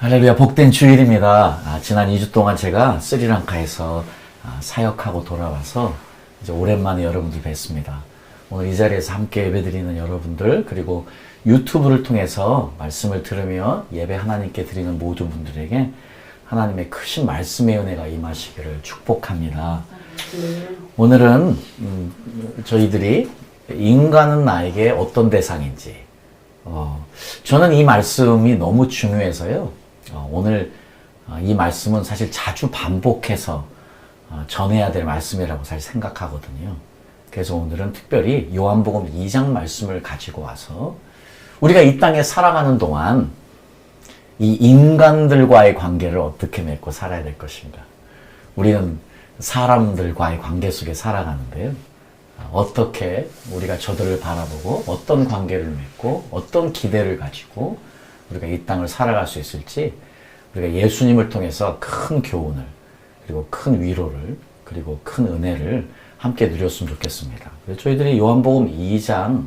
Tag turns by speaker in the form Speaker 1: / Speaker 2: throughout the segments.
Speaker 1: 할렐루야, 복된 주일입니다. 지난 2주 동안 제가 스리랑카에서 사역하고 돌아와서 이제 오랜만에 여러분들 뵙습니다. 오늘 이 자리에서 함께 예배드리는 여러분들, 그리고 유튜브를 통해서 말씀을 들으며 예배 하나님께 드리는 모든 분들에게 하나님의 크신 말씀의 은혜가 임하시기를 축복합니다. 오늘은 저희들이 인간은 나에게 어떤 대상인지, 저는 이 말씀이 너무 중요해서요. 오늘 이 말씀은 사실 자주 반복해서 전해야 될 말씀이라고 사실 생각하거든요. 그래서 오늘은 특별히 요한복음 2장 말씀을 가지고 와서 우리가 이 땅에 살아가는 동안 이 인간들과의 관계를 어떻게 맺고 살아야 될 것인가. 우리는 사람들과의 관계 속에 살아가는데요. 어떻게 우리가 저들을 바라보고 어떤 관계를 맺고 어떤 기대를 가지고 우리가 이 땅을 살아갈 수 있을지, 우리가 예수님을 통해서 큰 교훈을, 그리고 큰 위로를, 그리고 큰 은혜를 함께 누렸으면 좋겠습니다. 그래서 저희들이 요한복음 2장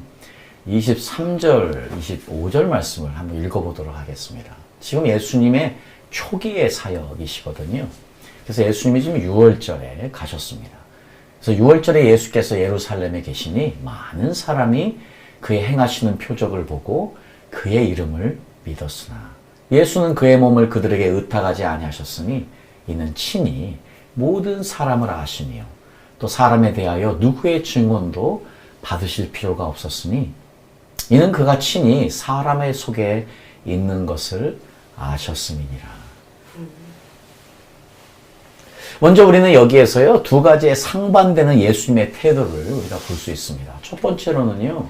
Speaker 1: 23절, 25절 말씀을 한번 읽어보도록 하겠습니다. 지금 예수님의 초기의 사역이시거든요. 그래서 예수님이 지금 6월절에 가셨습니다. 그래서 6월절에 예수께서 예루살렘에 계시니 많은 사람이 그의 행하시는 표적을 보고 그의 이름을 믿었으나 예수는 그의 몸을 그들에게 의탁하지 아니하셨으니 이는 친히 모든 사람을 아시며 또 사람에 대하여 누구의 증언도 받으실 필요가 없었으니 이는 그가 친히 사람의 속에 있는 것을 아셨음이니라. 먼저 우리는 여기에서요, 두 가지의 상반되는 예수님의 태도를 우리가 볼 수 있습니다. 첫 번째로는요,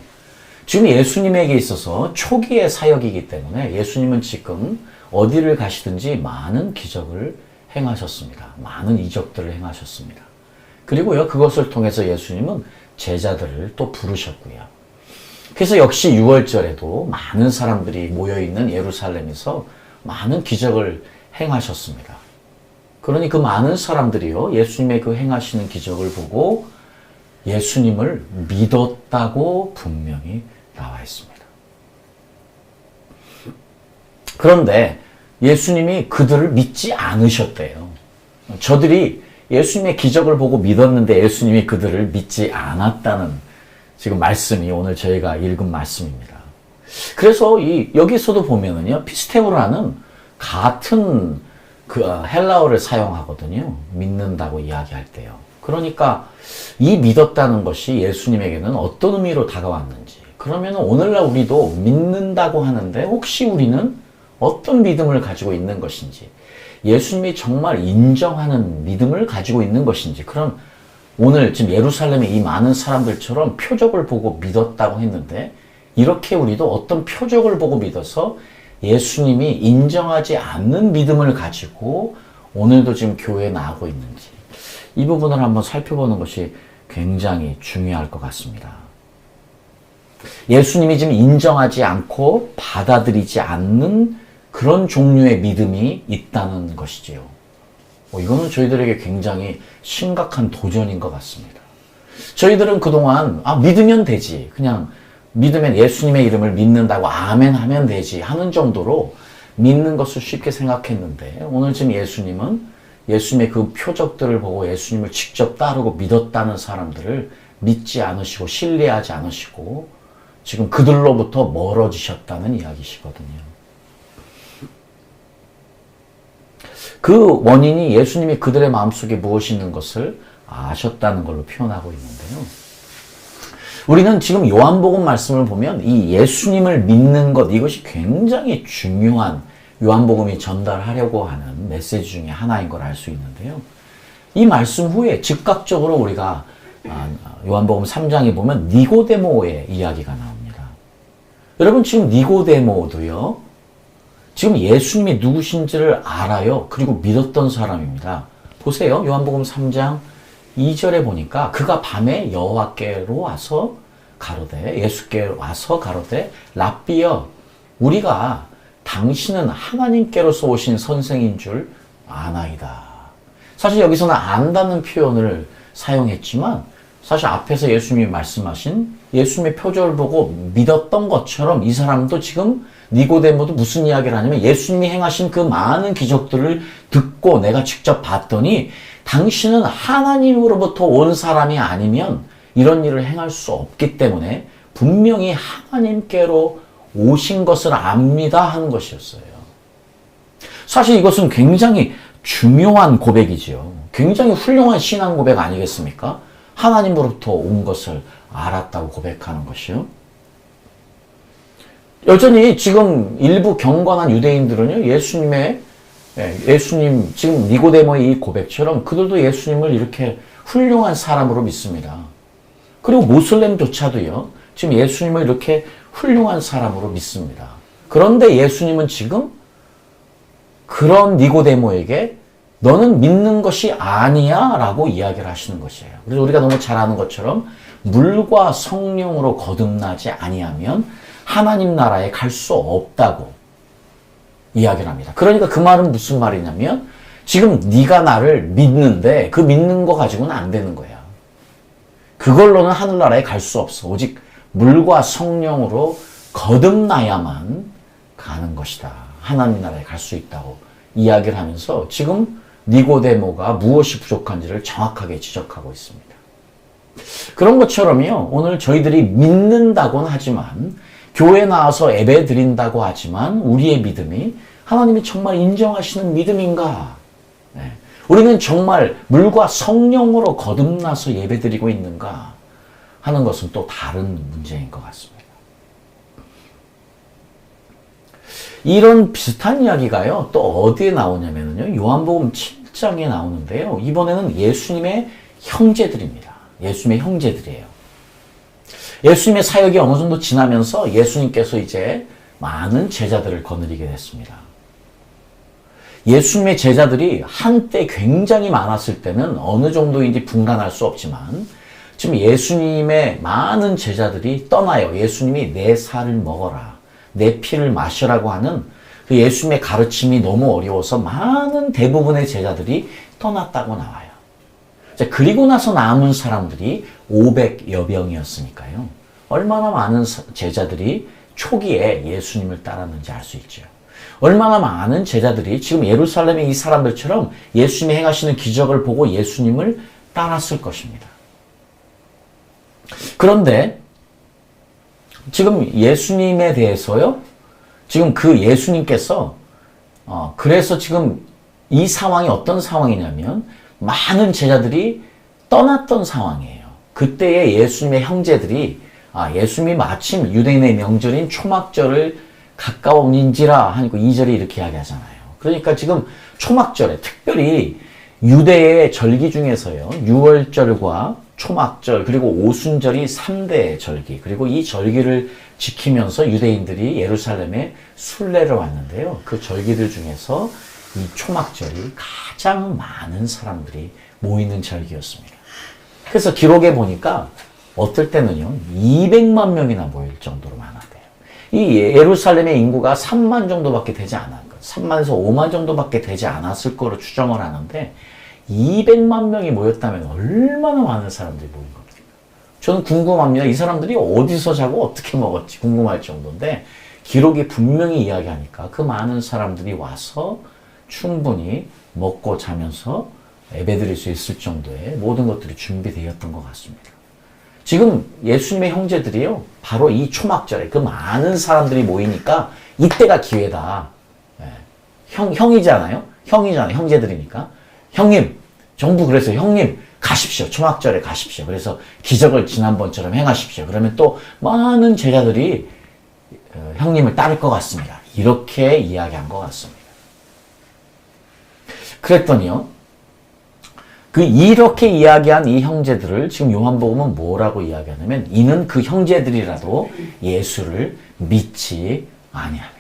Speaker 1: 지금 예수님에게 있어서 초기의 사역이기 때문에 예수님은 지금 어디를 가시든지 많은 기적을 행하셨습니다. 많은 이적들을 행하셨습니다. 그리고요, 그것을 통해서 예수님은 제자들을 또 부르셨고요. 그래서 역시 6월절에도 많은 사람들이 모여있는 예루살렘에서 많은 기적을 행하셨습니다. 그러니 그 많은 사람들이요, 예수님의 그 행하시는 기적을 보고 예수님을 믿었다고 분명히 나와 있습니다. 그런데 예수님이 그들을 믿지 않으셨대요. 저들이 예수님의 기적을 보고 믿었는데 예수님이 그들을 믿지 않았다는 지금 말씀이 오늘 저희가 읽은 말씀입니다. 그래서 여기서도 보면은요, 피스테오라는 같은 헬라어를 사용하거든요. 믿는다고 이야기할 때요. 그러니까 이 믿었다는 것이 예수님에게는 어떤 의미로 다가왔는지, 그러면 오늘날 우리도 믿는다고 하는데 혹시 우리는 어떤 믿음을 가지고 있는 것인지, 예수님이 정말 인정하는 믿음을 가지고 있는 것인지, 그럼 오늘 지금 예루살렘에 이 많은 사람들처럼 표적을 보고 믿었다고 했는데 이렇게 우리도 어떤 표적을 보고 믿어서 예수님이 인정하지 않는 믿음을 가지고 오늘도 지금 교회에 나오고 있는지, 이 부분을 한번 살펴보는 것이 굉장히 중요할 것 같습니다. 예수님이 지금 인정하지 않고 받아들이지 않는 그런 종류의 믿음이 있다는 것이지요. 이거는 저희들에게 굉장히 심각한 도전인 것 같습니다. 저희들은 그동안 믿으면 되지, 그냥 믿으면 예수님의 이름을 믿는다고 아멘 하면 되지 하는 정도로 믿는 것을 쉽게 생각했는데, 오늘 지금 예수님은 예수님의 그 표적들을 보고 예수님을 직접 따르고 믿었다는 사람들을 믿지 않으시고 신뢰하지 않으시고 지금 그들로부터 멀어지셨다는 이야기시거든요. 그 원인이 예수님이 그들의 마음속에 무엇이 있는 것을 아셨다는 걸로 표현하고 있는데요. 우리는 지금 요한복음 말씀을 보면 이 예수님을 믿는 것, 이것이 굉장히 중요한 요한복음이 전달하려고 하는 메시지 중에 하나인 걸 알 수 있는데요. 이 말씀 후에 즉각적으로 우리가 요한복음 3장에 보면 니고데모의 이야기가 나옵니다. 여러분, 지금 니고데모도요, 지금 예수님이 누구신지를 알아요. 그리고 믿었던 사람입니다. 보세요. 요한복음 3장 2절에 보니까 그가 밤에 여호와께로 와서 가로되, 예수께 와서 가로되, 랍비여, 우리가 당신은 하나님께로서 오신 선생인 줄 아나이다. 사실 여기서는 안다는 표현을 사용했지만 사실 앞에서 예수님이 말씀하신 예수님의 표적을 보고 믿었던 것처럼 이 사람도 지금 니고데모도 무슨 이야기를 하냐면 예수님이 행하신 그 많은 기적들을 듣고 내가 직접 봤더니 당신은 하나님으로부터 온 사람이 아니면 이런 일을 행할 수 없기 때문에 분명히 하나님께로 오신 것을 압니다 하는 것이었어요. 사실 이것은 굉장히 중요한 고백이지요. 굉장히 훌륭한 신앙 고백 아니겠습니까? 하나님으로부터 온 것을 알았다고 고백하는 것이요. 여전히 지금 일부 경건한 유대인들은요, 예수님, 지금 니고데모의 이 고백처럼 그들도 예수님을 이렇게 훌륭한 사람으로 믿습니다. 그리고 모슬렘조차도요, 지금 예수님을 이렇게 훌륭한 사람으로 믿습니다. 그런데 예수님은 지금 그런 니고데모에게 너는 믿는 것이 아니야 라고 이야기를 하시는 것이에요. 그래서 우리가 너무 잘 아는 것처럼 물과 성령으로 거듭나지 아니하면 하나님 나라에 갈 수 없다고 이야기를 합니다. 그러니까 그 말은 무슨 말이냐면 지금 네가 나를 믿는데 그 믿는 거 가지고는 안 되는 거야. 그걸로는 하늘나라에 갈 수 없어. 오직 물과 성령으로 거듭나야만 가는 것이다. 하나님 나라에 갈 수 있다고 이야기를 하면서 지금 니고데모가 무엇이 부족한지를 정확하게 지적하고 있습니다. 그런 것처럼요, 오늘 저희들이 믿는다고는 하지만 교회 나와서 예배 드린다고 하지만 우리의 믿음이 하나님이 정말 인정하시는 믿음인가? 네. 우리는 정말 물과 성령으로 거듭나서 예배 드리고 있는가? 하는 것은 또 다른 문제인 것 같습니다. 이런 비슷한 이야기가요, 또 어디에 나오냐면요, 요한복음 7장에 나오는데요, 이번에는 예수님의 형제들입니다. 예수님의 형제들이에요. 예수님의 사역이 어느 정도 지나면서 예수님께서 이제 많은 제자들을 거느리게 됐습니다. 예수님의 제자들이 한때 굉장히 많았을 때는 어느 정도인지 분간할 수 없지만 지금 예수님의 많은 제자들이 떠나요. 예수님이 내 살을 먹어라, 내 피를 마셔라고 하는 그 예수님의 가르침이 너무 어려워서 많은 대부분의 제자들이 떠났다고 나와요. 그리고 나서 남은 사람들이 500여 명이었으니까요. 얼마나 많은 제자들이 초기에 예수님을 따랐는지 알 수 있죠. 얼마나 많은 제자들이 지금 예루살렘의 이 사람들처럼 예수님이 행하시는 기적을 보고 예수님을 따랐을 것입니다. 그런데 지금 예수님에 대해서요, 지금 그 예수님께서 그래서 지금 이 상황이 어떤 상황이냐면 많은 제자들이 떠났던 상황이에요. 그때의 예수님의 형제들이 예수님이 마침 유대인의 명절인 초막절을 가까운인지라 하니까 2절에 이렇게 이야기하잖아요. 그러니까 지금 초막절에 특별히 유대의 절기 중에서요, 6월절과 초막절 그리고 오순절이 3대 절기, 그리고 이 절기를 지키면서 유대인들이 예루살렘에 순례를 왔는데요. 그 절기들 중에서 이 초막절이 가장 많은 사람들이 모이는 절기였습니다. 그래서 기록에 보니까 어떨 때는요, 200만 명이나 모일 정도로 많았대요. 이 예루살렘의 인구가 3만 정도밖에 되지 않았고 3만에서 5만 정도밖에 되지 않았을 거로 추정을 하는데 200만 명이 모였다면 얼마나 많은 사람들이 모인 겁니까? 저는 궁금합니다. 이 사람들이 어디서 자고 어떻게 먹었지 궁금할 정도인데 기록이 분명히 이야기하니까 그 많은 사람들이 와서 충분히 먹고 자면서 예배드릴 수 있을 정도의 모든 것들이 준비되었던 것 같습니다. 지금 예수님의 형제들이요, 바로 이 초막절에 그 많은 사람들이 모이니까 이때가 기회다. 형이잖아요. 형제들이니까. 형님, 정부 그래서 형님 가십시오. 초막절에 가십시오. 그래서 기적을 지난번처럼 행하십시오. 그러면 또 많은 제자들이 형님을 따를 것 같습니다. 이렇게 이야기한 것 같습니다. 그랬더니요, 이렇게 이야기한 이 형제들을 지금 요한복음은 뭐라고 이야기하냐면 이는 그 형제들이라도 예수를 믿지 아니하며.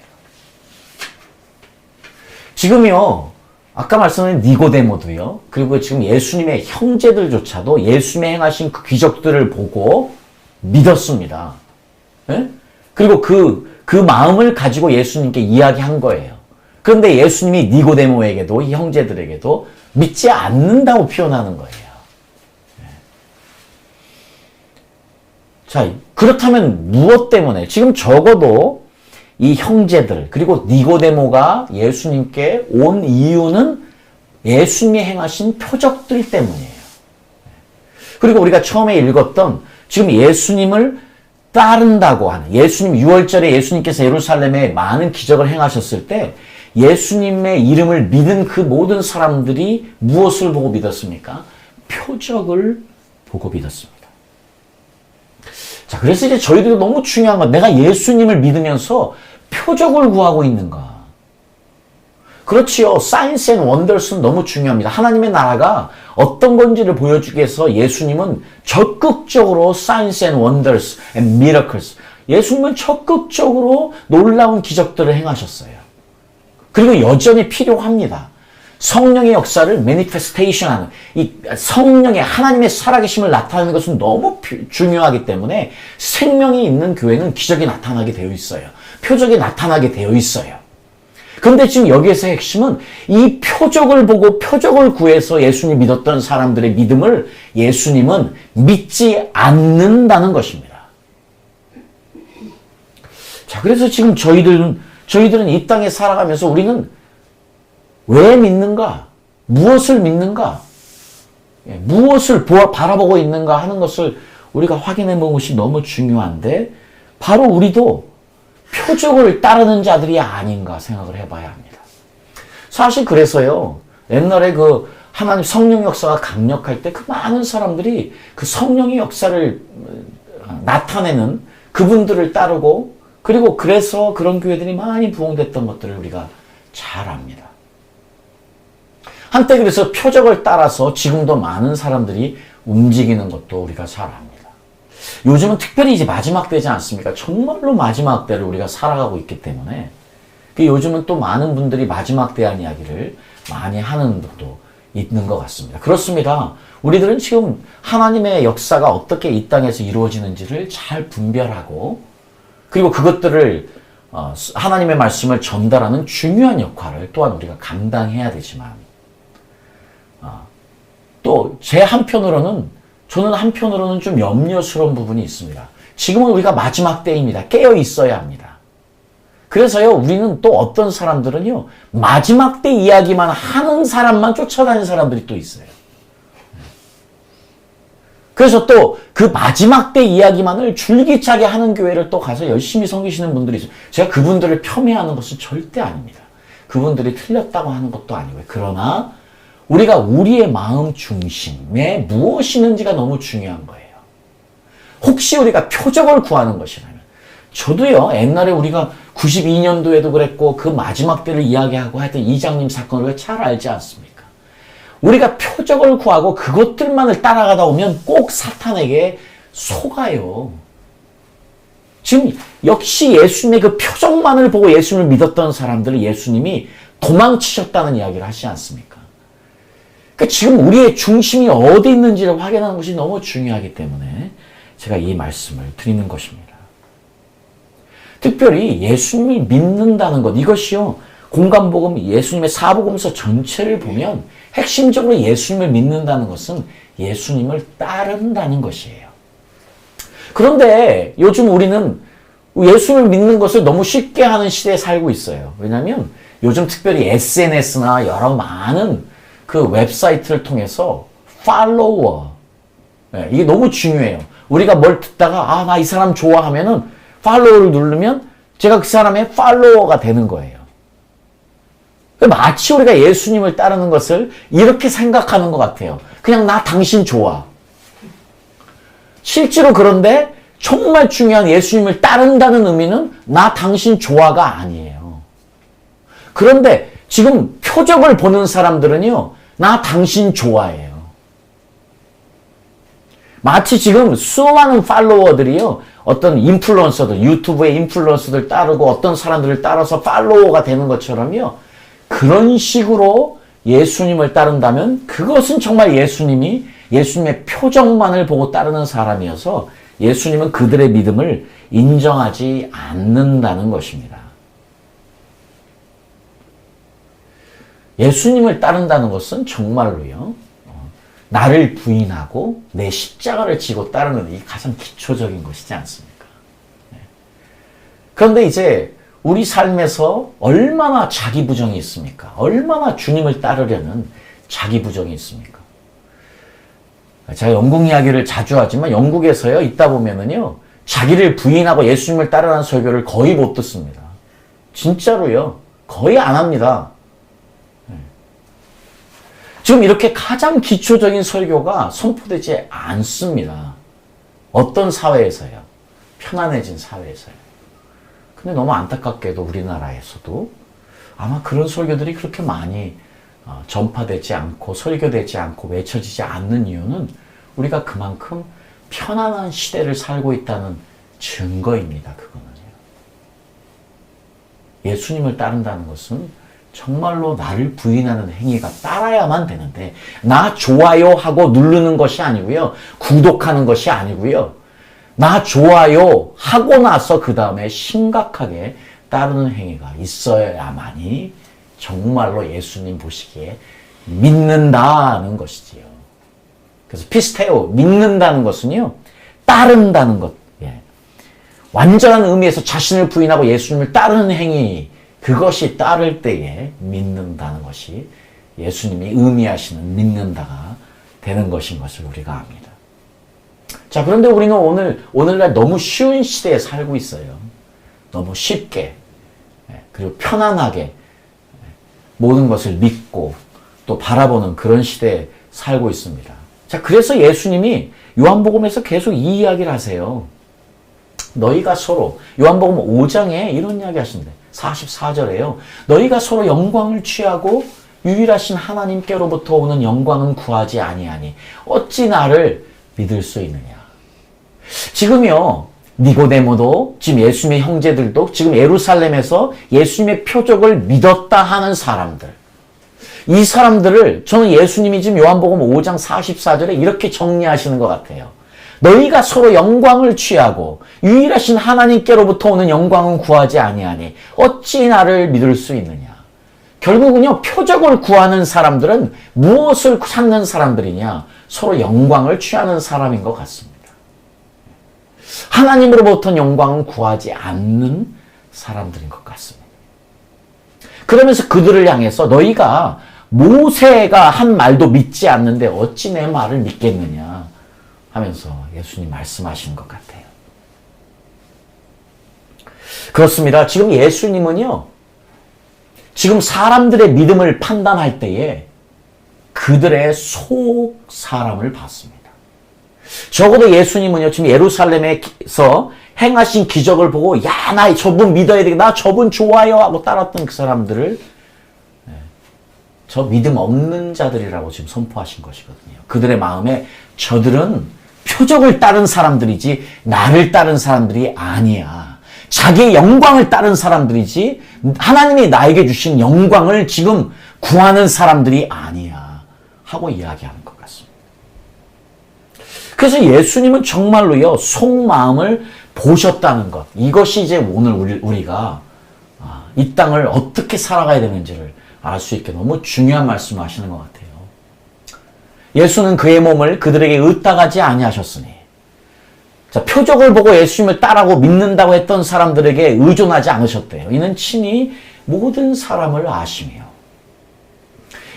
Speaker 1: 지금요, 아까 말씀드린 니고데모도요, 그리고 지금 예수님의 형제들조차도 예수님의 행하신 그 기적들을 보고 믿었습니다. 예? 그리고 그 마음을 가지고 예수님께 이야기한 거예요. 그런데 예수님이 니고데모에게도 이 형제들에게도 믿지 않는다고 표현하는 거예요. 자, 그렇다면 무엇 때문에? 지금 적어도 이 형제들, 그리고 니고데모가 예수님께 온 이유는 예수님이 행하신 표적들 때문이에요. 그리고 우리가 처음에 읽었던 지금 예수님을 따른다고 하는, 예수님 6월절에 예수님께서 예루살렘에 많은 기적을 행하셨을 때 예수님의 이름을 믿은 그 모든 사람들이 무엇을 보고 믿었습니까? 표적을 보고 믿었습니다. 자, 그래서 이제 저희들도 너무 중요한 건, 내가 예수님을 믿으면서 표적을 구하고 있는가? 그렇지요. 사인스 앤 원더스는 너무 중요합니다. 하나님의 나라가 어떤 건지를 보여주기 위해서 예수님은 적극적으로 사인스 앤 원더스 앤 미러클스, 예수님은 적극적으로 놀라운 기적들을 행하셨어요. 그리고 여전히 필요합니다. 성령의 역사를 매니페스테이션하는, 이 성령의 하나님의 살아계심을 나타내는 것은 너무 중요하기 때문에 생명이 있는 교회는 기적이 나타나게 되어 있어요. 표적이 나타나게 되어 있어요. 그런데 지금 여기에서 핵심은 이 표적을 보고 표적을 구해서 예수님 믿었던 사람들의 믿음을 예수님은 믿지 않는다는 것입니다. 자, 그래서 지금 저희들은 이 땅에 살아가면서 우리는 왜 믿는가? 무엇을 믿는가? 무엇을 바라보고 있는가 하는 것을 우리가 확인해 보는 것이 너무 중요한데, 바로 우리도 표적을 따르는 자들이 아닌가 생각을 해봐야 합니다. 사실 그래서요, 옛날에 그 하나님 성령 역사가 강력할 때 그 많은 사람들이 그 성령의 역사를 나타내는 그분들을 따르고, 그리고 그래서 그런 교회들이 많이 부흥됐던 것들을 우리가 잘 압니다. 한때 그래서 표적을 따라서 지금도 많은 사람들이 움직이는 것도 우리가 잘 압니다. 요즘은 특별히 이제 마지막 때지 않습니까? 정말로 마지막 때를 우리가 살아가고 있기 때문에 요즘은 또 많은 분들이 마지막 때한 이야기를 많이 하는 것도 있는 것 같습니다. 그렇습니다. 우리들은 지금 하나님의 역사가 어떻게 이 땅에서 이루어지는지를 잘 분별하고, 그리고 그것들을 하나님의 말씀을 전달하는 중요한 역할을 또한 우리가 감당해야 되지만, 또 제 저는 한편으로는 좀 염려스러운 부분이 있습니다. 지금은 우리가 마지막 때입니다. 깨어 있어야 합니다. 그래서요, 우리는 또 어떤 사람들은요, 마지막 때 이야기만 하는 사람만 쫓아다니는 사람들이 또 있어요. 그래서 또 그 마지막 때 이야기만을 줄기차게 하는 교회를 또 가서 열심히 섬기시는 분들이 있어요. 제가 그분들을 폄훼하는 것은 절대 아닙니다. 그분들이 틀렸다고 하는 것도 아니고요. 그러나 우리가 우리의 마음 중심에 무엇이 있는지가 너무 중요한 거예요. 혹시 우리가 표적을 구하는 것이라면, 저도요, 옛날에 우리가 92년도에도 그랬고, 그 마지막 때를 이야기하고 하여튼 이장님 사건을 잘 알지 않습니까? 우리가 표적을 구하고 그것들만을 따라가다 보면 꼭 사탄에게 속아요. 지금 역시 예수님의 그 표적만을 보고 예수님을 믿었던 사람들을 예수님이 도망치셨다는 이야기를 하시지 않습니까? 그러니까 지금 우리의 중심이 어디 있는지를 확인하는 것이 너무 중요하기 때문에 제가 이 말씀을 드리는 것입니다. 특별히 예수님이 믿는다는 것, 이것이요, 공간복음, 예수님의 사복음서 전체를 보면 핵심적으로 예수님을 믿는다는 것은 예수님을 따른다는 것이에요. 그런데 요즘 우리는 예수님을 믿는 것을 너무 쉽게 하는 시대에 살고 있어요. 왜냐하면 요즘 특별히 SNS나 여러 많은 그 웹사이트를 통해서 팔로워, 이게 너무 중요해요. 우리가 뭘 듣다가 나 이 사람 좋아하면은 팔로우를 누르면 제가 그 사람의 팔로워가 되는 거예요. 마치 우리가 예수님을 따르는 것을 이렇게 생각하는 것 같아요. 그냥 나 당신 좋아. 실제로 그런데 정말 중요한 예수님을 따른다는 의미는 나 당신 좋아가 아니에요. 그런데 지금 표적을 보는 사람들은요, 나 당신 좋아해요. 마치 지금 수많은 팔로워들이요, 어떤 인플루언서들, 유튜브의 인플루언서들 따르고 어떤 사람들을 따라서 팔로워가 되는 것처럼요, 그런 식으로 예수님을 따른다면 그것은 정말 예수님의 표적만을 보고 따르는 사람이어서 예수님은 그들의 믿음을 인정하지 않는다는 것입니다. 예수님을 따른다는 것은 정말로요, 나를 부인하고 내 십자가를 지고 따르는 이 가장 기초적인 것이지 않습니까? 그런데 이제 우리 삶에서 얼마나 자기 부정이 있습니까? 얼마나 주님을 따르려는 자기 부정이 있습니까? 제가 영국 이야기를 자주 하지만 영국에서요, 있다 보면은요, 자기를 부인하고 예수님을 따르는 설교를 거의 못 듣습니다. 진짜로요. 거의 안 합니다. 지금 이렇게 가장 기초적인 설교가 선포되지 않습니다. 어떤 사회에서요? 편안해진 사회에서요. 근데 너무 안타깝게도 우리나라에서도 아마 그런 설교들이 그렇게 많이 전파되지 않고 설교되지 않고 외쳐지지 않는 이유는 우리가 그만큼 편안한 시대를 살고 있다는 증거입니다. 그거는요. 예수님을 따른다는 것은 정말로 나를 부인하는 행위가 따라야만 되는데, 나 좋아요 하고 누르는 것이 아니고요. 구독하는 것이 아니고요. 나 좋아요 하고 나서 그 다음에 심각하게 따르는 행위가 있어야만이 정말로 예수님 보시기에 믿는다는 것이지요. 그래서 피스테오, 믿는다는 것은요, 따른다는 것. 예. 완전한 의미에서 자신을 부인하고 예수님을 따르는 행위, 그것이 따를 때에 믿는다는 것이 예수님이 의미하시는 믿는다가 되는 것인 것을 우리가 압니다. 자, 그런데 우리는 오늘날 너무 쉬운 시대에 살고 있어요. 너무 쉽게, 그리고 편안하게 모든 것을 믿고 또 바라보는 그런 시대에 살고 있습니다. 자, 그래서 예수님이 요한복음에서 계속 이 이야기를 하세요. 너희가 서로, 요한복음 5장에 이런 이야기 하신대. 44절에요. 너희가 서로 영광을 취하고 유일하신 하나님께로부터 오는 영광은 구하지 아니하니 어찌 나를 믿을 수 있느냐. 지금요, 니고데모도, 지금 예수님의 형제들도 지금 예루살렘에서 예수님의 표적을 믿었다 하는 사람들, 이 사람들을 저는 예수님이 지금 요한복음 5장 44절에 이렇게 정리하시는 것 같아요. 너희가 서로 영광을 취하고 유일하신 하나님께로부터 오는 영광은 구하지 아니하니 어찌 나를 믿을 수 있느냐. 결국은요, 표적을 구하는 사람들은 무엇을 찾는 사람들이냐? 서로 영광을 취하는 사람인 것 같습니다. 하나님으로부터 영광은 구하지 않는 사람들인 것 같습니다. 그러면서 그들을 향해서 너희가 모세가 한 말도 믿지 않는데 어찌 내 말을 믿겠느냐 하면서 예수님 말씀하시는 것 같아요. 그렇습니다. 지금 예수님은요, 지금 사람들의 믿음을 판단할 때에 그들의 속 사람을 봤습니다. 적어도 예수님은요, 지금 예루살렘에서 행하신 기적을 보고, 야, 나 저분 믿어야 되겠다, 나 저분 좋아요 하고 따랐던 그 사람들을 저 믿음 없는 자들이라고 지금 선포하신 것이거든요. 그들의 마음에 저들은 표적을 따른 사람들이지 나를 따른 사람들이 아니야. 자기의 영광을 따른 사람들이지 하나님이 나에게 주신 영광을 지금 구하는 사람들이 아니야 하고 이야기하는 것 같습니다. 그래서 예수님은 정말로요, 속마음을 보셨다는 것, 이것이 이제 오늘 우리가 이 땅을 어떻게 살아가야 되는지를 알 수 있게 너무 중요한 말씀을 하시는 것 같아요. 예수는 그의 몸을 그들에게 의탁하지 아니하셨으니, 자, 표적을 보고 예수님을 따라고 믿는다고 했던 사람들에게 의존하지 않으셨대요. 이는 친히 모든 사람을 아시며,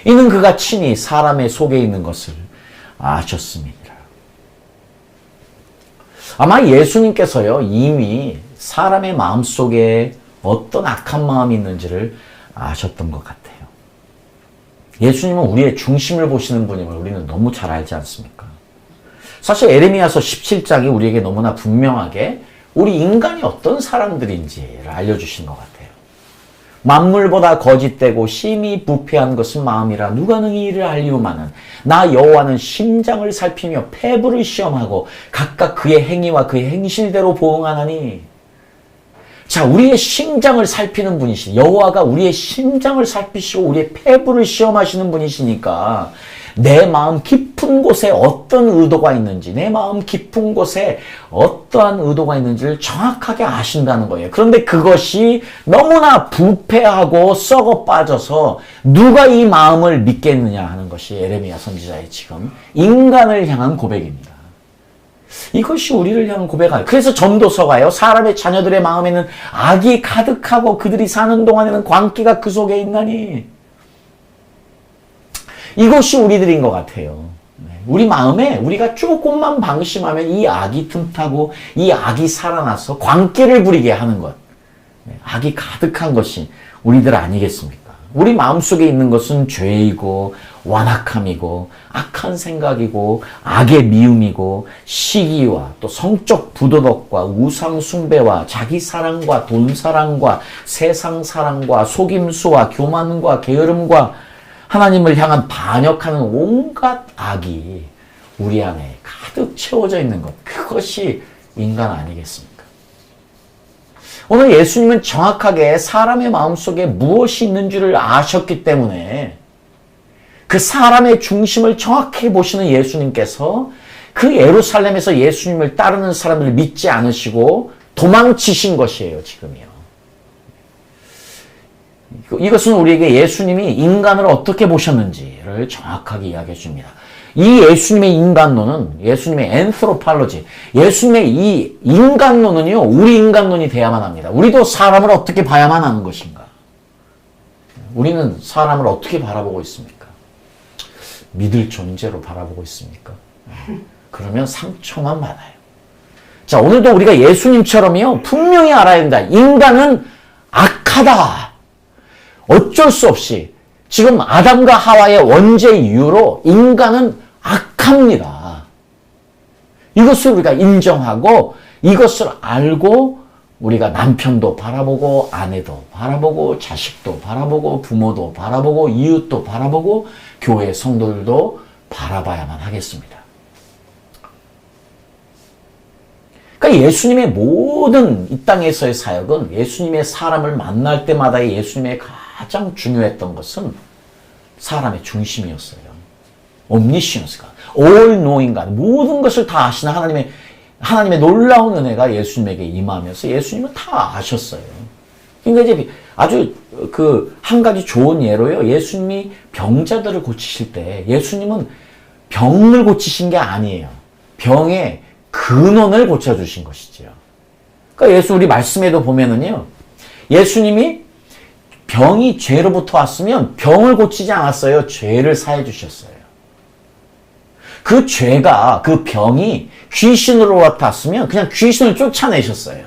Speaker 1: 이는 그가 친히 사람의 속에 있는 것을 아셨습니다. 아마 예수님께서요, 이미 사람의 마음속에 어떤 악한 마음이 있는지를 아셨던 것 같아요. 예수님은 우리의 중심을 보시는 분임을 우리는 너무 잘 알지 않습니까? 사실 에레미야서 17장이 우리에게 너무나 분명하게 우리 인간이 어떤 사람들인지를 알려주신 것 같아요. 만물보다 거짓되고 심히 부패한 것은 마음이라 누가 능히 이를 알리오마는 나 여호와는 심장을 살피며 폐부를 시험하고 각각 그의 행위와 그의 행실대로 보응하나니. 자, 우리의 심장을 살피는 분이시, 여호와가 우리의 심장을 살피시고 우리의 폐부를 시험하시는 분이시니까 내 마음 깊은 곳에 어떤 의도가 있는지, 내 마음 깊은 곳에 어떠한 의도가 있는지를 정확하게 아신다는 거예요. 그런데 그것이 너무나 부패하고 썩어 빠져서 누가 이 마음을 믿겠느냐 하는 것이 예레미야 선지자의 지금 인간을 향한 고백입니다. 이것이 우리를 향한 고백이에요. 그래서 전도서가요, 사람의 자녀들의 마음에는 악이 가득하고 그들이 사는 동안에는 광기가 그 속에 있나니, 이것이 우리들인 것 같아요. 우리 마음에 우리가 조금만 방심하면 이 악이 틈타고 이 악이 살아나서 광기를 부리게 하는 것, 악이 가득한 것이 우리들 아니겠습니까? 우리 마음속에 있는 것은 죄이고 완악함이고 악한 생각이고 악의 미움이고 시기와 또 성적 부도덕과 우상 숭배와 자기 사랑과 돈 사랑과 세상 사랑과 속임수와 교만과 게으름과 하나님을 향한 반역하는 온갖 악이 우리 안에 가득 채워져 있는 것, 그것이 인간 아니겠습니까? 오늘 예수님은 정확하게 사람의 마음속에 무엇이 있는지를 아셨기 때문에 그 사람의 중심을 정확히 보시는 예수님께서 그 예루살렘에서 예수님을 따르는 사람들을 믿지 않으시고 도망치신 것이에요, 지금이요. 이것은 우리에게 예수님이 인간을 어떻게 보셨는지를 정확하게 이야기해 줍니다. 이 예수님의 인간론은, 예수님의 앤스로팔로지, 예수님의 이 인간론은요, 우리 인간론이 돼야만 합니다. 우리도 사람을 어떻게 봐야만 하는 것인가? 우리는 사람을 어떻게 바라보고 있습니까? 믿을 존재로 바라보고 있습니까? 그러면 상처만 받아요. 자, 오늘도 우리가 예수님처럼요, 분명히 알아야 된다. 인간은 악하다. 어쩔 수 없이 지금 아담과 하와의 원죄 이후로 인간은 악합니다. 이것을 우리가 인정하고 이것을 알고 우리가 남편도 바라보고 아내도 바라보고 자식도 바라보고 부모도 바라보고 이웃도 바라보고 교회 성도들도 바라봐야만 하겠습니다. 그러니까 예수님의 모든 이 땅에서의 사역은, 예수님의 사람을 만날 때마다의 예수님의 가장 중요했던 것은 사람의 중심이었어요. omniscience가, all knowing가, 모든 것을 다 아시는 하나님의 놀라운 은혜가 예수님에게 임하면서 예수님은 다 아셨어요. 그러니까 이제 아주 한 가지 좋은 예로요, 예수님이 병자들을 고치실 때 예수님은 병을 고치신 게 아니에요. 병의 근원을 고쳐주신 것이죠. 그러니까 우리 말씀에도 보면은요, 예수님이 병이 죄로부터 왔으면 병을 고치지 않았어요. 죄를 사해 주셨어요. 그 죄가, 그 병이 귀신으로 왔으면 그냥 귀신을 쫓아내셨어요.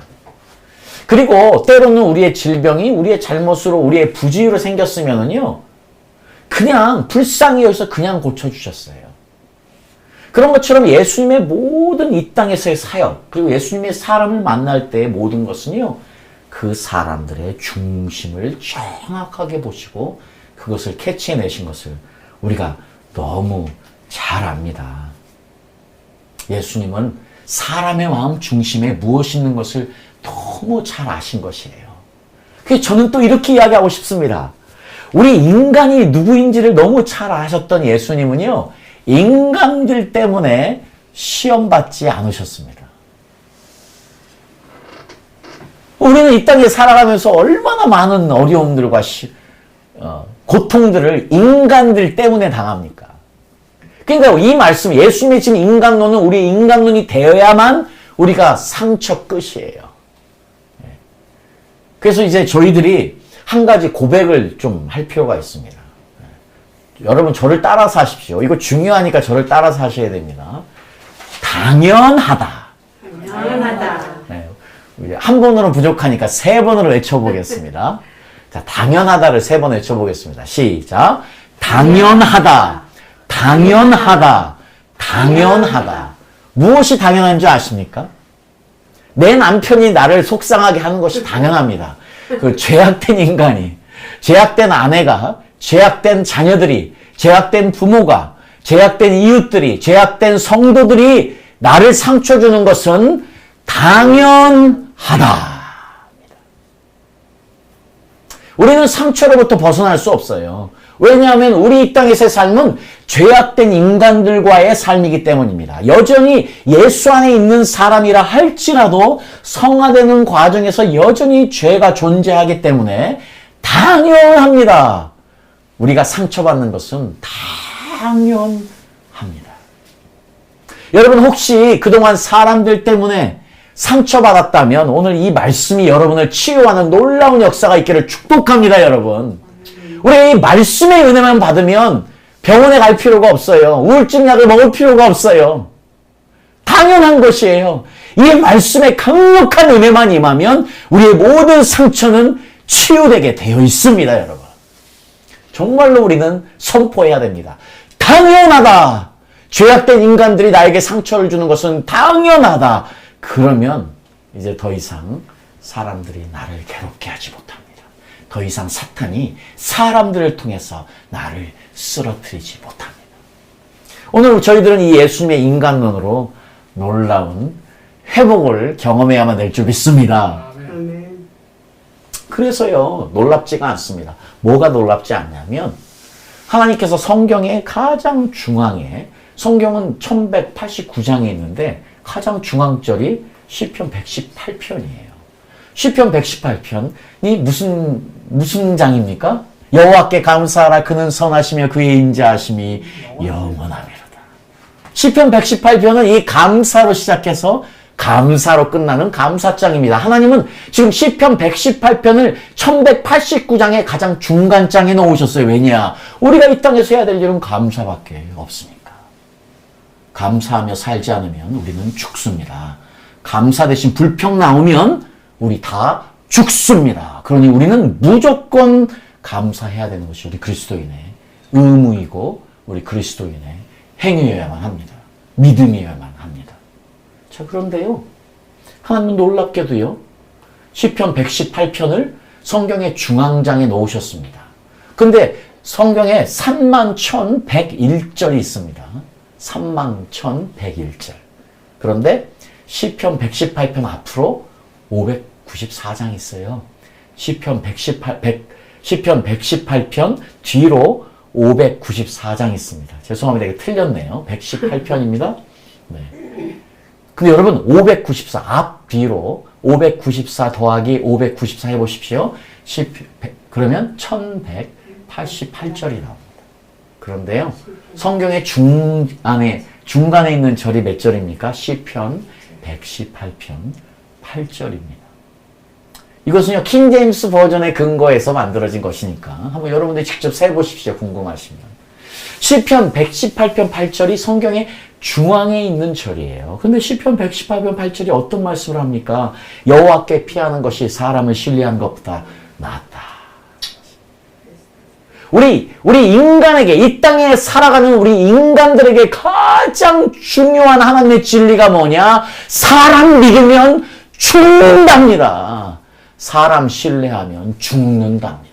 Speaker 1: 그리고 때로는 우리의 질병이 우리의 잘못으로, 우리의 부주의로 생겼으면은요, 그냥 불쌍히 여기서 그냥 고쳐주셨어요. 그런 것처럼 예수님의 모든 이 땅에서의 사역, 그리고 예수님의 사람을 만날 때의 모든 것은요, 그 사람들의 중심을 정확하게 보시고 그것을 캐치해내신 것을 우리가 너무 잘 압니다. 예수님은 사람의 마음 중심에 무엇이 있는 것을 너무 잘 아신 것이에요. 그래서 저는 또 이렇게 이야기하고 싶습니다. 우리 인간이 누구인지를 너무 잘 아셨던 예수님은요, 인간들 때문에 시험받지 않으셨습니다. 우리는 이 땅에 살아가면서 얼마나 많은 어려움들과 고통들을 인간들 때문에 당합니까? 그러니까 이 말씀, 예수님의 지금 인간론은 우리 인간론이 되어야만 우리가 상처 끝이에요. 그래서 이제 저희들이 한 가지 고백을 좀 할 필요가 있습니다. 여러분 저를 따라서 하십시오. 이거 중요하니까 저를 따라서 하셔야 됩니다. 당연하다.
Speaker 2: 당연하다.
Speaker 1: 네. 한 번으로 부족하니까 세 번으로 외쳐보겠습니다. 자, 당연하다를 세 번 외쳐보겠습니다. 시작. 당연하다. 당연하다. 당연하다. 무엇이 당연한 줄 아십니까? 내 남편이 나를 속상하게 하는 것이 당연합니다. 그 죄악된 인간이, 죄악된 아내가, 죄악된 자녀들이, 죄악된 부모가, 죄악된 이웃들이, 죄악된 성도들이 나를 상처 주는 것은 당연하다. 우리는 상처로부터 벗어날 수 없어요. 왜냐하면 우리 이 땅에서의 삶은 죄악된 인간들과의 삶이기 때문입니다. 여전히 예수 안에 있는 사람이라 할지라도 성화되는 과정에서 여전히 죄가 존재하기 때문에 당연합니다. 우리가 상처받는 것은 당연합니다. 여러분 혹시 그동안 사람들 때문에 상처받았다면 오늘 이 말씀이 여러분을 치유하는 놀라운 역사가 있기를 축복합니다, 여러분. 우리 이 말씀의 은혜만 받으면 병원에 갈 필요가 없어요. 우울증 약을 먹을 필요가 없어요. 당연한 것이에요. 이 말씀의 강력한 은혜만 임하면 우리의 모든 상처는 치유되게 되어 있습니다, 여러분. 정말로 우리는 선포해야 됩니다. 당연하다. 죄악된 인간들이 나에게 상처를 주는 것은 당연하다. 그러면 이제 더 이상 사람들이 나를 괴롭게 하지 못합니다. 더 이상 사탄이 사람들을 통해서 나를 쓰러뜨리지 못합니다. 오늘 저희들은 이 예수님의 인간론으로 놀라운 회복을 경험해야만 될 줄 믿습니다.
Speaker 2: 아멘.
Speaker 1: 그래서요, 놀랍지가 않습니다. 뭐가 놀랍지 않냐면 하나님께서 성경의 가장 중앙에, 성경은 1189장이 있는데 가장 중앙절이 시편 118편이에요. 시편 118편이 무슨 장입니까? 여호와께 감사하라. 그는 선하시며 그의 인자하심이 영원하미로다. 시편 118편은 이 감사로 시작해서 감사로 끝나는 감사장입니다. 하나님은 지금 시편 118편을 1189장의 가장 중간장에 놓으셨어요. 왜냐? 우리가 이 땅에서 해야 될 일은 감사밖에 없으니까. 감사하며 살지 않으면 우리는 죽습니다. 감사 대신 불평 나오면 우리 다 죽습니다. 그러니 우리는 무조건 감사해야 되는 것이 우리 그리스도인의 의무이고 우리 그리스도인의 행위여야만 합니다. 믿음이어야만 합니다. 자, 그런데요, 하나님은 놀랍게도요, 시편 118편을 성경의 중앙장에 놓으셨습니다. 근데 성경에 31,101절이 있습니다. 31,101절. 그런데 시편 118편 앞으로 594장이 있어요. 시편 118편 뒤로 594장이 있습니다. 죄송합니다. 이게 틀렸네요. 118편입니다. 네. 근데 여러분 594 앞 뒤로 594 더하기 594 해보십시오. 그러면 1188절이 나옵니다. 그런데요, 성경의 중간에 있는 절이 몇 절입니까? 시편 118편 8절입니다. 이것은요, 킹제임스 버전의 근거에서 만들어진 것이니까 한번 여러분들이 직접 세보십시오. 궁금하시면. 시편 118편 8절이 성경의 중앙에 있는 절이에요. 근데 시편 118편 8절이 어떤 말씀을 합니까? 여호와께 피하는 것이 사람을 신뢰한 것보다 낫다. 우리 인간에게, 이 땅에 살아가는 우리 인간들에게 가장 중요한 하나님의 진리가 뭐냐? 사람 믿으면 죽는답니다. 사람 신뢰하면 죽는답니다.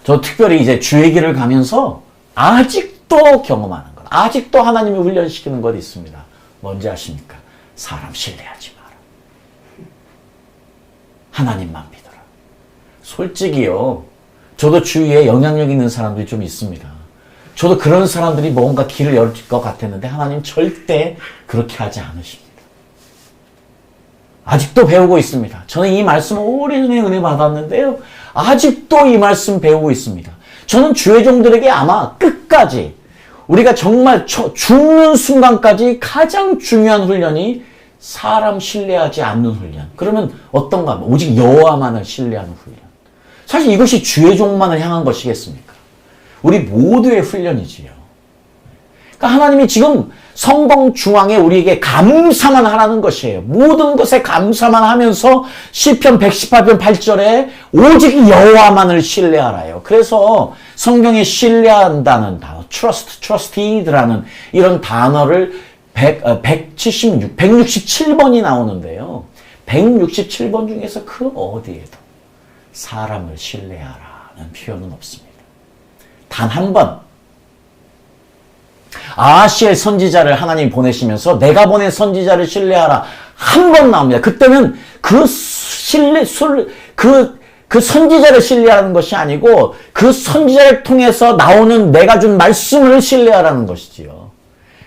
Speaker 1: 저 특별히 이제 주의 길을 가면서 아직도 경험하는 것, 아직도 하나님이 훈련시키는 것이 있습니다. 뭔지 아십니까? 사람 신뢰하지 마라. 하나님만 믿어라. 솔직히요, 저도 주위에 영향력 있는 사람들이 좀 있습니다. 저도 그런 사람들이 뭔가 길을 열 것 같았는데 하나님 절대 그렇게 하지 않으십니다. 아직도 배우고 있습니다. 저는 이 말씀 오래전에 은혜 받았는데요, 아직도 이 말씀 배우고 있습니다. 저는 주의 종들에게 아마 끝까지, 우리가 정말 죽는 순간까지 가장 중요한 훈련이 사람 신뢰하지 않는 훈련. 그러면 어떤가 하면 오직 여호와만을 신뢰하는 훈련. 사실 이것이 주의 종만을 향한 것이겠습니까? 우리 모두의 훈련이지요. 그러니까 하나님이 지금 성경 중앙에 우리에게 감사만 하라는 것이에요. 모든 것에 감사만 하면서 시편 118편 8절에 오직 여호와만을 신뢰하라요. 그래서 성경에 신뢰한다는 단어, trusted라는 이런 단어를 167번이 나오는데요. 167번 중에서 그 어디에도 사람을 신뢰하라는 표현은 없습니다. 단 한 번, 아하시엘 선지자를 하나님이 보내시면서 내가 보낸 선지자를 신뢰하라 한 번 나옵니다. 그때는 그 그 선지자를 신뢰하는 것이 아니고 그 선지자를 통해서 나오는 내가 준 말씀을 신뢰하라는 것이지요.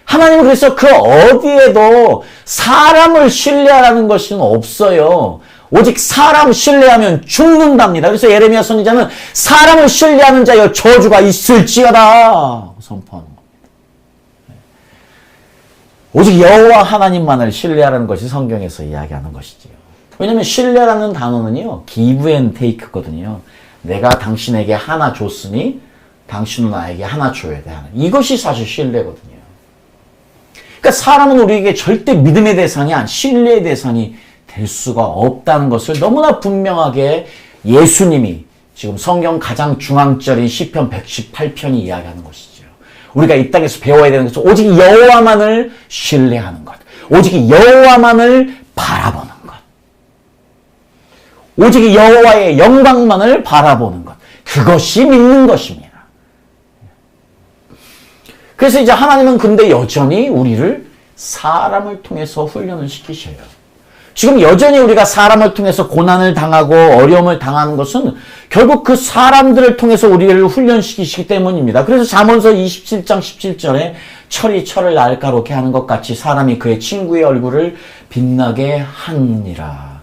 Speaker 1: 하나님은 그래서 그 어디에도 사람을 신뢰하라는 것은 없어요. 오직 사람 신뢰하면 죽는답니다. 그래서 예레미야 선지자는 사람을 신뢰하는 자여 저주가 있을지어다 선포하는 겁니다. 오직 여호와 하나님만을 신뢰하라는 것이 성경에서 이야기하는 것이지요. 왜냐하면 신뢰라는 단어는요, give and take거든요. 내가 당신에게 하나 줬으니 당신은 나에게 하나 줘야 돼 하는. 이것이 사실 신뢰거든요. 그러니까 사람은 우리에게 절대 믿음의 대상이 아니 신뢰의 대상이 될 수가 없다는 것을 너무나 분명하게 예수님이 지금 성경 가장 중앙절인 시편 118편이 이야기하는 것이죠. 우리가 이 땅에서 배워야 되는 것은 오직 여호와만을 신뢰하는 것, 오직 여호와만을 바라보는 것, 오직 여호와의 영광만을 바라보는 것, 그것이 믿는 것입니다. 그래서 이제 하나님은 근데 여전히 우리를 사람을 통해서 훈련을 시키셔요. 지금 여전히 우리가 사람을 통해서 고난을 당하고 어려움을 당하는 것은 결국 그 사람들을 통해서 우리를 훈련시키시기 때문입니다. 그래서 잠언서 27장 17절에 철이 철을 날카롭게 하는 것 같이 사람이 그의 친구의 얼굴을 빛나게 하느니라.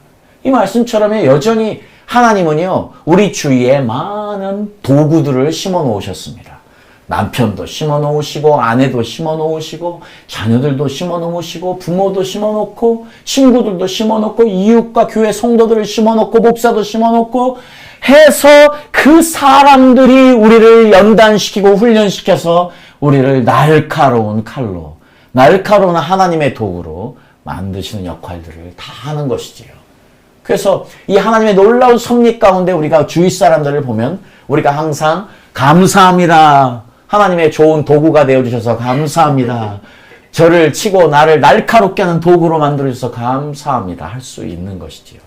Speaker 1: 이 말씀처럼 여전히 하나님은요, 우리 주위에 많은 도구들을 심어 놓으셨습니다. 남편도 심어 놓으시고, 아내도 심어 놓으시고, 자녀들도 심어 놓으시고, 부모도 심어 놓고, 친구들도 심어 놓고, 이웃과 교회 성도들을 심어 놓고, 목사도 심어 놓고, 해서 그 사람들이 우리를 연단시키고 훈련시켜서 우리를 날카로운 칼로, 날카로운 하나님의 도구로 만드시는 역할들을 다 하는 것이지요. 그래서 이 하나님의 놀라운 섭리 가운데 우리가 주위 사람들을 보면 우리가 항상 감사합니다. 하나님의 좋은 도구가 되어주셔서 감사합니다. 저를 치고 나를 날카롭게 하는 도구로 만들어주셔서 감사합니다. 할 수 있는 것이지요.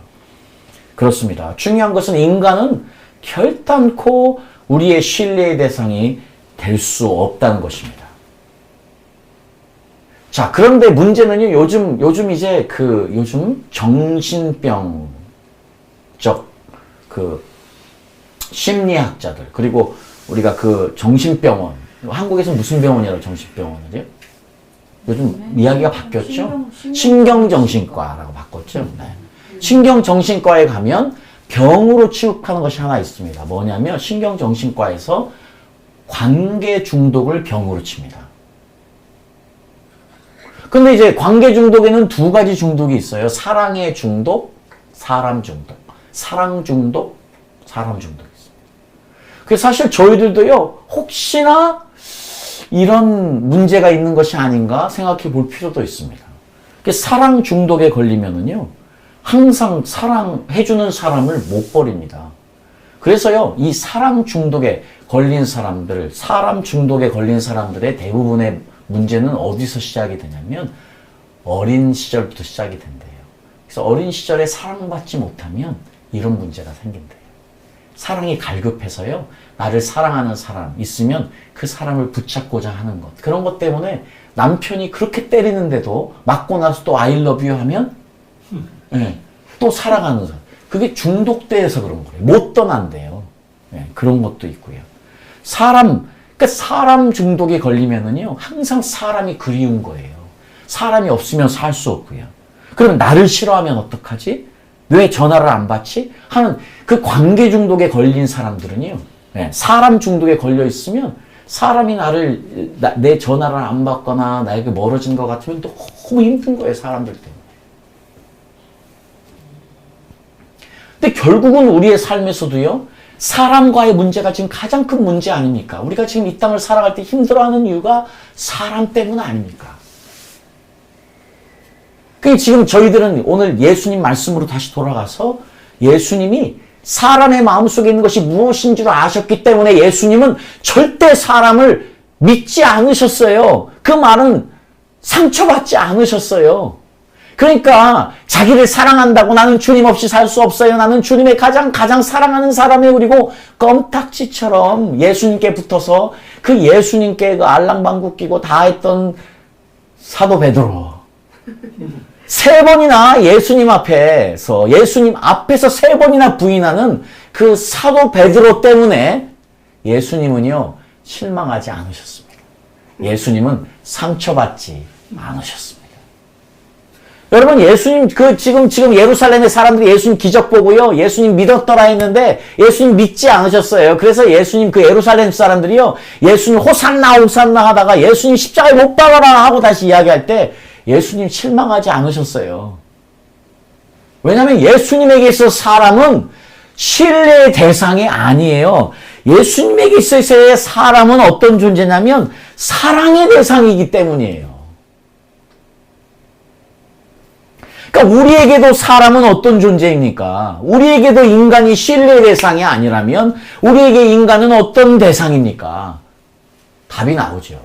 Speaker 1: 그렇습니다. 중요한 것은 인간은 결단코 우리의 신뢰의 대상이 될 수 없다는 것입니다. 자, 그런데 문제는요, 요즘 이제 요즘 정신병적 심리학자들, 그리고 우리가 정신병원, 한국에서 무슨 병원이라고 정신병원이죠? 요즘 이야기가 바뀌었죠? 신경정신과라고 바꿨죠? 네. 신경정신과에 가면 병으로 취급하는 것이 하나 있습니다. 뭐냐면 신경정신과에서 관계 중독을 병으로 칩니다. 근데 이제 관계 중독에는 두 가지 중독이 있어요. 사랑의 중독, 사람 중독. 사랑 중독, 사람 중독. 그래서 사실 저희들도요, 혹시나 이런 문제가 있는 것이 아닌가 생각해 볼 필요도 있습니다. 사랑 중독에 걸리면은요, 항상 사랑해주는 사람을 못 버립니다. 그래서요, 이 사랑 중독에 걸린 사람들, 사람 중독에 걸린 사람들의 대부분의 문제는 어디서 시작이 되냐면, 어린 시절부터 시작이 된대요. 그래서 어린 시절에 사랑받지 못하면 이런 문제가 생긴대요. 사랑이 갈급해서요, 나를 사랑하는 사람 있으면 그 사람을 붙잡고자 하는 것. 그런 것 때문에 남편이 그렇게 때리는데도 맞고 나서 또 I love you 하면 네, 또 사랑하는 사람. 그게 중독돼서 그런 거예요. 못 떠난대요. 네, 그런 것도 있고요. 그러니까 사람 중독에 걸리면은요, 항상 사람이 그리운 거예요. 사람이 없으면 살 수 없고요. 그러면 나를 싫어하면 어떡하지? 왜 전화를 안 받지? 하는 그 관계 중독에 걸린 사람들은요, 네, 사람 중독에 걸려 있으면 사람이 내 전화를 안 받거나 나에게 멀어진 것 같으면 너무 힘든 거예요, 사람들 때문에. 근데 결국은 우리의 삶에서도요, 사람과의 문제가 지금 가장 큰 문제 아닙니까? 우리가 지금 이 땅을 살아갈 때 힘들어하는 이유가 사람 때문 아닙니까? 지금 저희들은 오늘 예수님 말씀으로 다시 돌아가서 예수님이 사람의 마음속에 있는 것이 무엇인 줄 아셨기 때문에 예수님은 절대 사람을 믿지 않으셨어요. 그 말은 상처받지 않으셨어요. 그러니까 자기를 사랑한다고 나는 주님 없이 살 수 없어요. 나는 주님의 가장 사랑하는 사람이에요. 그리고 껌딱지처럼 예수님께 붙어서 그 예수님께 그 알랑방구 끼고 다 했던 사도 베드로. 3번이나 예수님 앞에서 3번이나 부인하는 그 사도 베드로 때문에 예수님은요, 실망하지 않으셨습니다. 예수님은 상처받지 않으셨습니다. 여러분, 예수님, 지금 예루살렘의 사람들이 예수님 기적 보고요, 예수님 믿었더라 했는데, 예수님 믿지 않으셨어요. 그래서 예수님, 그 예루살렘 사람들이요, 예수님 호산나, 호산나 하다가 예수님 십자가에 못 박아라 하고 다시 이야기할 때, 예수님 실망하지 않으셨어요. 왜냐하면 예수님에게 있어서 사람은 신뢰의 대상이 아니에요. 예수님에게 있어서의 사람은 어떤 존재냐면, 사랑의 대상이기 때문이에요. 그러니까 우리에게도 사람은 어떤 존재입니까? 우리에게도 인간이 신뢰의 대상이 아니라면 우리에게 인간은 어떤 대상입니까? 답이 나오죠.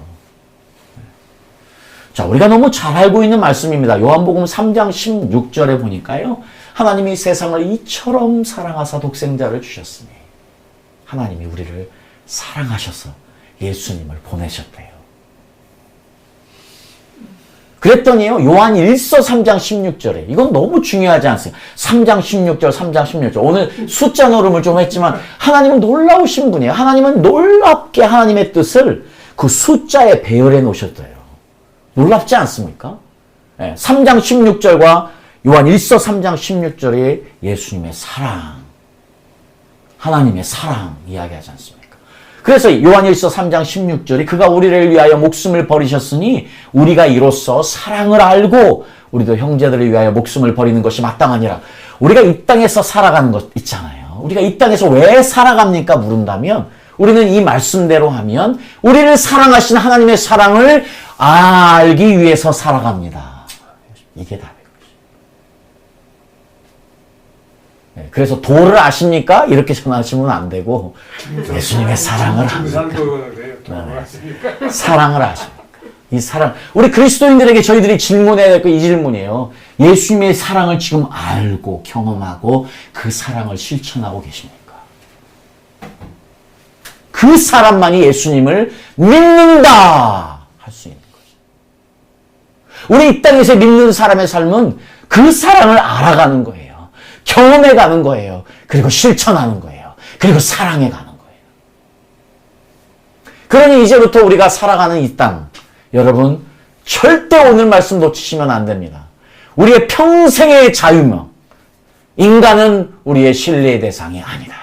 Speaker 1: 자, 우리가 너무 잘 알고 있는 말씀입니다. 요한복음 3장 16절에 보니까요. 하나님이 세상을 이처럼 사랑하사 독생자를 주셨으니 하나님이 우리를 사랑하셔서 예수님을 보내셨대요. 그랬더니요, 요한 1서 3장 16절에, 이건 너무 중요하지 않습니까? 3장 16절, 3장 16절. 오늘 숫자 노름을 좀 했지만, 하나님은 놀라우신 분이에요. 하나님은 놀랍게 하나님의 뜻을 그 숫자에 배열해 놓으셨대요. 놀랍지 않습니까? 3장 16절과 요한 1서 3장 16절에 예수님의 사랑, 하나님의 사랑 이야기하지 않습니까? 그래서 요한일서 3장 16절이 그가 우리를 위하여 목숨을 버리셨으니 우리가 이로써 사랑을 알고 우리도 형제들을 위하여 목숨을 버리는 것이 마땅하니라. 우리가 이 땅에서 살아가는 것 있잖아요. 우리가 이 땅에서 왜 살아갑니까? 물은다면 우리는 이 말씀대로 하면 우리를 사랑하신 하나님의 사랑을 알기 위해서 살아갑니다. 이게 답이에요. 그래서 도를 아십니까? 이렇게 전하시면 안 되고 예수님의 사랑을 압니까? 사랑을 아십니까? 이 사랑, 우리 그리스도인들에게 저희들이 질문해야 될 거 이 질문이에요. 예수님의 사랑을 지금 알고 경험하고 그 사랑을 실천하고 계십니까? 그 사람만이 예수님을 믿는다 할 수 있는 거죠. 우리 이 땅에서 믿는 사람의 삶은 그 사랑을 알아가는 거예요. 경험해 가는 거예요. 그리고 실천하는 거예요. 그리고 사랑해 가는 거예요. 그러니 이제부터 우리가 살아가는 이 땅, 여러분 절대 오늘 말씀 놓치시면 안 됩니다. 우리의 평생의 자유명, 인간은 우리의 신뢰의 대상이 아니다.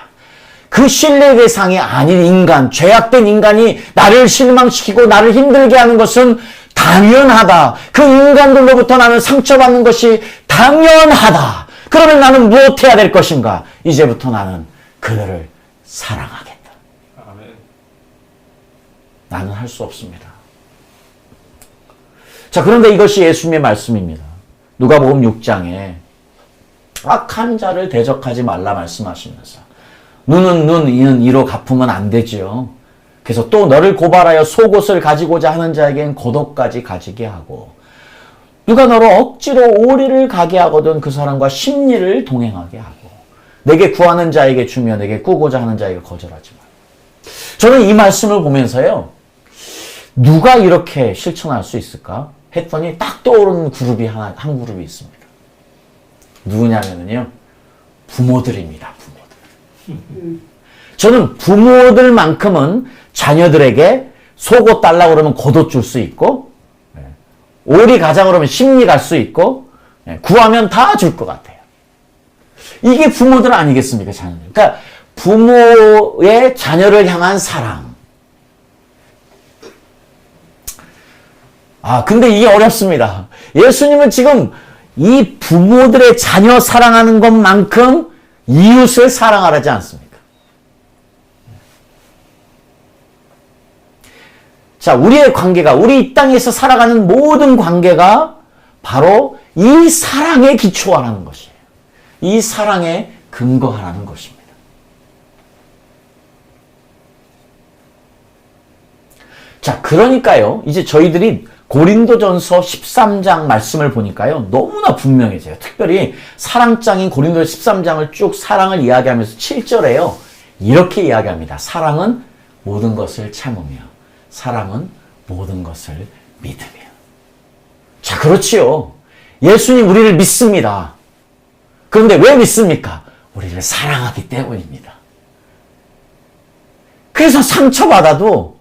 Speaker 1: 그 신뢰의 대상이 아닌 인간, 죄악된 인간이 나를 실망시키고 나를 힘들게 하는 것은 당연하다. 그 인간들로부터 나는 상처받는 것이 당연하다. 그러면 나는 무엇 해야 될 것인가? 이제부터 나는 그들을 사랑하겠다.
Speaker 3: 아멘.
Speaker 1: 나는 할 수 없습니다. 자, 그런데 이것이 예수님의 말씀입니다. 누가복음 6장에 악한 자를 대적하지 말라 말씀하시면서 눈은 눈, 이는 이로 갚으면 안 되지요. 그래서 또 너를 고발하여 속옷을 가지고자 하는 자에겐 겉옷까지 가지게 하고 누가 너로 억지로 오리를 가게 하거든 그 사람과 십리를 동행하게 하고 내게 구하는 자에게 주며 내게 꾸고자 하는 자에게 거절하지 마. 저는 이 말씀을 보면서요. 누가 이렇게 실천할 수 있을까? 했더니 딱 떠오르는 그룹이 한 그룹이 있습니다. 누구냐면요. 부모들입니다. 부모들. 저는 부모들만큼은 자녀들에게 속옷 달라고 그러면 겉옷 줄 수 있고 오리 가자 그러면 십리 갈 수 있고 구하면 다 줄 것 같아요. 이게 부모들 아니겠습니까? 자녀들. 그러니까 부모의 자녀를 향한 사랑. 근데 이게 어렵습니다. 예수님은 지금 이 부모들의 자녀 사랑하는 것만큼 이웃을 사랑하라지 않습니까? 자, 우리의 관계가, 우리 이 땅에서 살아가는 모든 관계가 바로 이 사랑에 기초하라는 것이에요. 이 사랑에 근거하라는 것입니다. 자, 그러니까요, 이제 저희들이 고린도전서 13장 말씀을 보니까요, 너무나 분명해져요. 특별히 사랑장인 고린도전서 13장을 쭉 사랑을 이야기하면서 7절에요, 이렇게 이야기합니다. 사랑은 모든 것을 참으며, 사랑은 모든 것을 믿으며. 자, 그렇지요. 예수님 우리를 믿습니다. 그런데 왜 믿습니까? 우리를 사랑하기 때문입니다. 그래서 상처받아도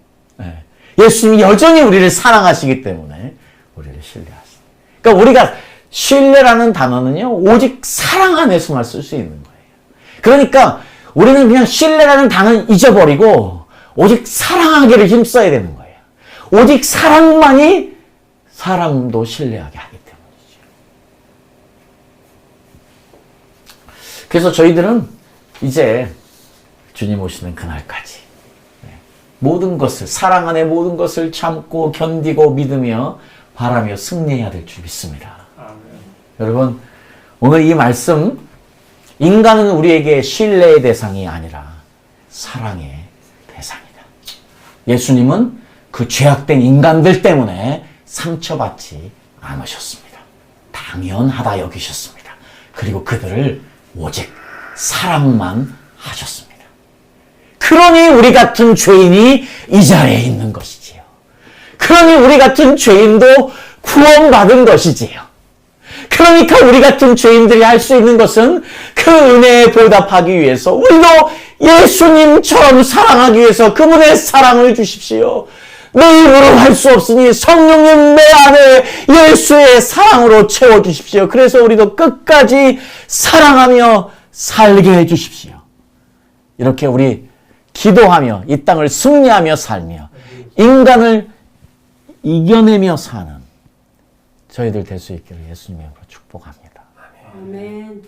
Speaker 1: 예수님이 여전히 우리를 사랑하시기 때문에 우리를 신뢰하십니다. 그러니까 우리가 신뢰라는 단어는요, 오직 사랑 안에서만 쓸 수 있는 거예요. 그러니까 우리는 그냥 신뢰라는 단어는 잊어버리고 오직 사랑하기를 힘써야 되는 거예요. 오직 사랑만이 사람도 신뢰하게 하기 때문이죠. 그래서 저희들은 이제 주님 오시는 그날까지 모든 것을, 사랑 안에 모든 것을 참고 견디고 믿으며 바라며 승리해야 될 줄 믿습니다.
Speaker 3: 아멘.
Speaker 1: 여러분, 오늘 이 말씀, 인간은 우리에게 신뢰의 대상이 아니라 사랑의 대상이다. 예수님은 그 죄악된 인간들 때문에 상처받지 않으셨습니다. 당연하다 여기셨습니다. 그리고 그들을 오직 사랑만 하셨습니다. 그러니 우리 같은 죄인이 이 자리에 있는 것이지요. 그러니 우리 같은 죄인도 구원받은 것이지요. 그러니까 우리 같은 죄인들이 할 수 있는 것은 그 은혜에 보답하기 위해서 우리도 예수님처럼 사랑하기 위해서 그분의 사랑을 주십시오. 내 입으로 할 수 없으니 성령님 내 안에 예수의 사랑으로 채워주십시오. 그래서 우리도 끝까지 사랑하며 살게 해주십시오. 이렇게 우리 기도하며 이 땅을 승리하며 살며 인간을 이겨내며 사는 저희들 될 수 있기를 예수님의 이름으로 축복합니다.
Speaker 2: 아멘.